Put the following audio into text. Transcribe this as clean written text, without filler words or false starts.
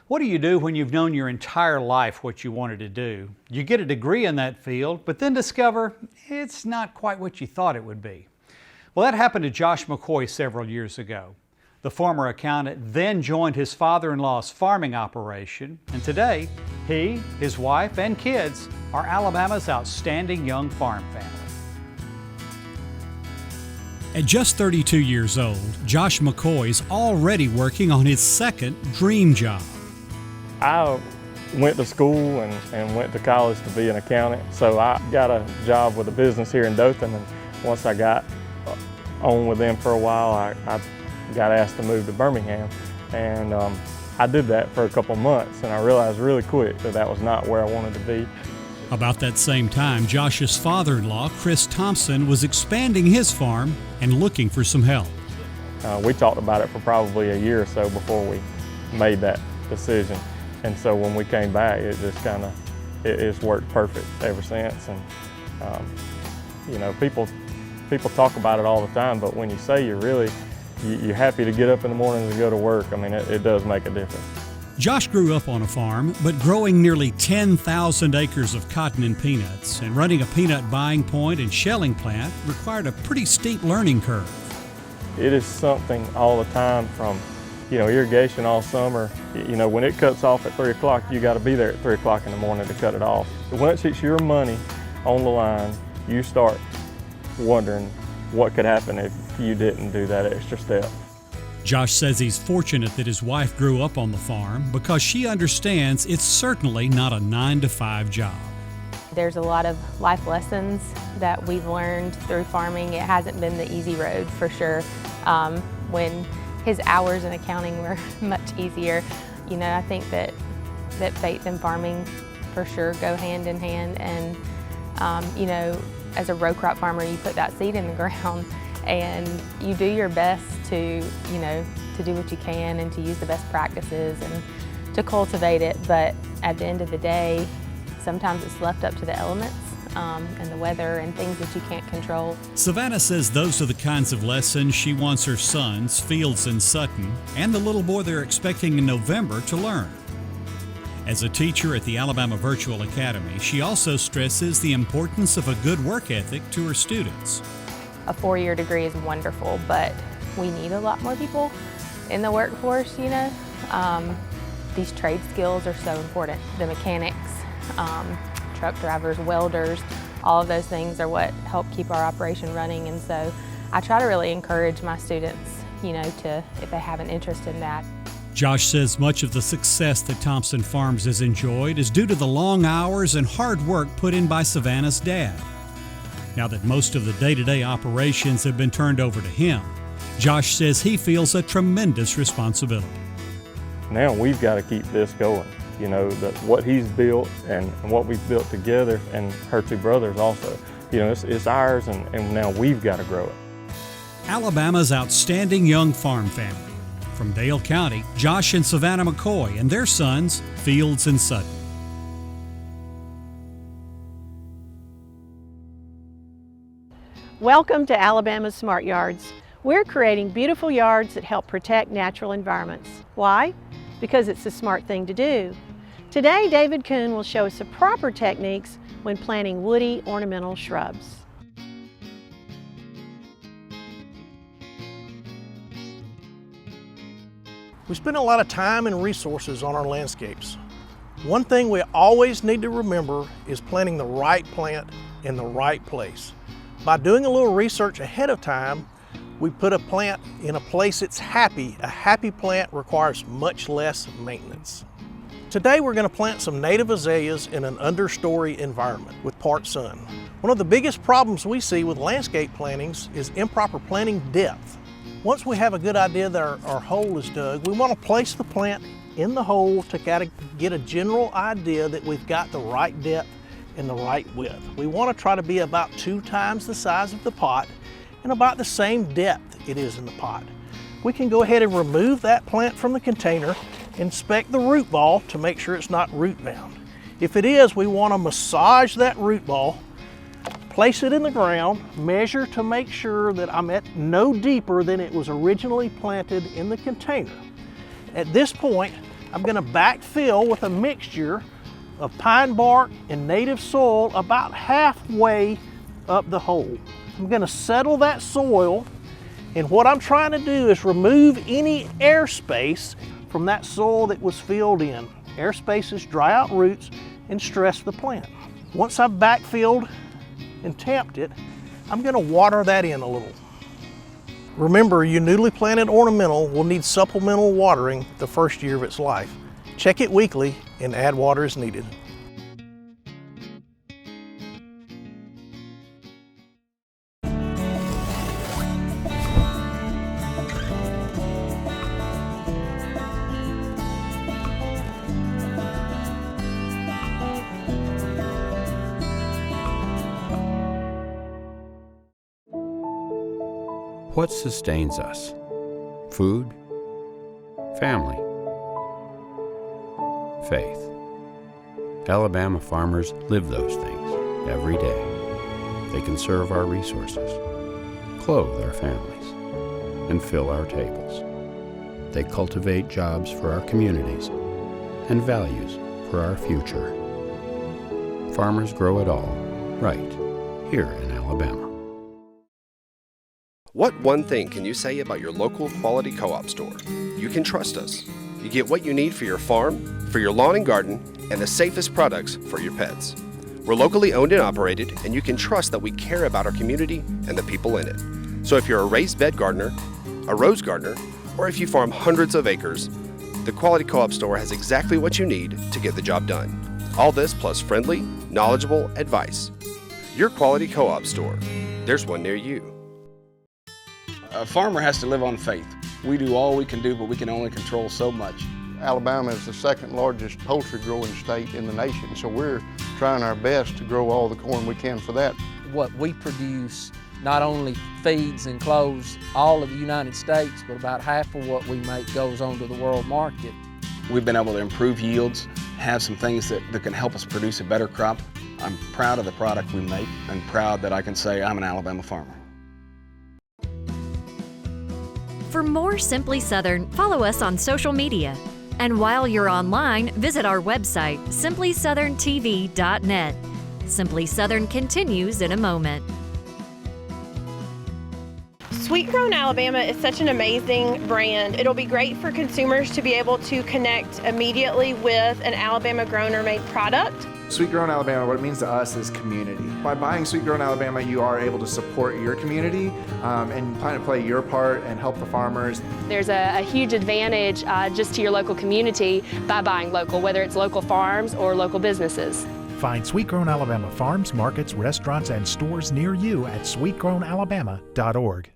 What do you do when you've known your entire life what you wanted to do? You get a degree in that field, but then discover it's not quite what you thought it would be. Well, that happened to Josh McCoy several years ago. The former accountant then joined his father-in-law's farming operation, and today, he, his wife, and kids are Alabama's outstanding young farm family. At just 32 years old, Josh McCoy is already working on his second dream job. I went to school and went to college to be an accountant, so I got a job with a business here in Dothan, and once I got on with them for a while, I got asked to move to Birmingham, and I did that for a couple months, and I realized really quick that that was not where I wanted to be. About that same time, Josh's father-in-law, Chris Thompson, was expanding his farm and looking for some help. We talked about it for probably a year or so before we made that decision. And so when we came back, it just it's worked perfect ever since. And you know, people talk about it all the time, but when you say you're happy to get up in the morning and go to work, I mean, it does make a difference. Josh grew up on a farm, but growing nearly 10,000 acres of cotton and peanuts and running a peanut buying point and shelling plant required a pretty steep learning curve. It is something all the time from, irrigation all summer. When it cuts off at 3 o'clock, you got to be there at 3 o'clock in the morning to cut it off. Once it's your money on the line, you start wondering what could happen if you didn't do that extra step. Josh says he's fortunate that his wife grew up on the farm because she understands it's certainly not a 9-to-5 job. There's a lot of life lessons that we've learned through farming. It hasn't been the easy road for sure. When his hours in accounting were much easier, I think that faith and farming for sure go hand in hand. And as a row crop farmer, you put that seed in the ground and you do your best to do what you can and to use the best practices and to cultivate it. But at the end of the day, sometimes it's left up to the elements and the weather and things that you can't control. Savannah says those are the kinds of lessons she wants her sons, Fields and Sutton, and the little boy they're expecting in November to learn. As a teacher at the Alabama Virtual Academy, she also stresses the importance of a good work ethic to her students. A 4-year degree is wonderful, but we need a lot more people in the workforce, These trade skills are so important. The mechanics, truck drivers, welders, all of those things are what help keep our operation running. And so I try to really encourage my students, if they have an interest in that. Josh says much of the success that Thompson Farms has enjoyed is due to the long hours and hard work put in by Savannah's dad. Now that most of the day-to-day operations have been turned over to him, Josh says he feels a tremendous responsibility. Now we've got to keep this going. What he's built and what we've built together, and her 2 brothers also. It's ours, and now we've got to grow it. Alabama's outstanding young farm family. From Dale County, Josh and Savannah McCoy and their sons, Fields and Sutton. Welcome to Alabama's Smart Yards. We're creating beautiful yards that help protect natural environments. Why? Because it's the smart thing to do. Today, David Koon will show us the proper techniques when planting woody ornamental shrubs. We spend a lot of time and resources on our landscapes. One thing we always need to remember is planting the right plant in the right place. By doing a little research ahead of time, we put a plant in a place that's happy. A happy plant requires much less maintenance. Today we're going to plant some native azaleas in an understory environment with part sun. One of the biggest problems we see with landscape plantings is improper planting depth. Once we have a good idea that our hole is dug, we want to place the plant in the hole to get a general idea that we've got the right depth and the right width. We want to try to be about 2 times the size of the pot and about the same depth it is in the pot. We can go ahead and remove that plant from the container, inspect the root ball to make sure it's not root bound. If it is, we want to massage that root ball, place it in the ground, measure to make sure that I'm at no deeper than it was originally planted in the container. At this point, I'm going to backfill with a mixture of pine bark and native soil about halfway up the hole. I'm going to settle that soil, and what I'm trying to do is remove any airspace from that soil that was filled in. Air spaces dry out roots and stress the plant. Once I've backfilled and tamped it, I'm going to water that in a little. Remember, your newly planted ornamental will need supplemental watering the first year of its life. Check it weekly and add water as needed. What sustains us? Food? Family? Faith. Alabama farmers live those things every day. They conserve our resources, clothe our families, and fill our tables. They cultivate jobs for our communities and values for our future. Farmers grow it all right here in Alabama. What one thing can you say about your local quality co-op store? You can trust us. You get what you need for your farm, for your lawn and garden, and the safest products for your pets. We're locally owned and operated, and you can trust that we care about our community and the people in it. So if you're a raised bed gardener, a rose gardener, or if you farm hundreds of acres, the Quality Co-op Store has exactly what you need to get the job done. All this plus friendly, knowledgeable advice. Your Quality Co-op Store. There's one near you. A farmer has to live on faith. We do all we can do, but we can only control so much. Alabama is the second largest poultry growing state in the nation, so we're trying our best to grow all the corn we can for that. What we produce not only feeds and clothes all of the United States, but about half of what we make goes on to the world market. We've been able to improve yields, have some things that can help us produce a better crop. I'm proud of the product we make and proud that I can say I'm an Alabama farmer. For more Simply Southern, follow us on social media. And while you're online, visit our website, simplysouthern.tv.net. Simply Southern continues in a moment. Sweet Grown Alabama is such an amazing brand. It'll be great for consumers to be able to connect immediately with an Alabama grown or made product. Sweet Grown Alabama, what it means to us is community. By buying Sweet Grown Alabama, you are able to support your community and plan to play your part and help the farmers. There's a huge advantage just to your local community by buying local, whether it's local farms or local businesses. Find Sweet Grown Alabama farms, markets, restaurants, and stores near you at sweetgrownalabama.org.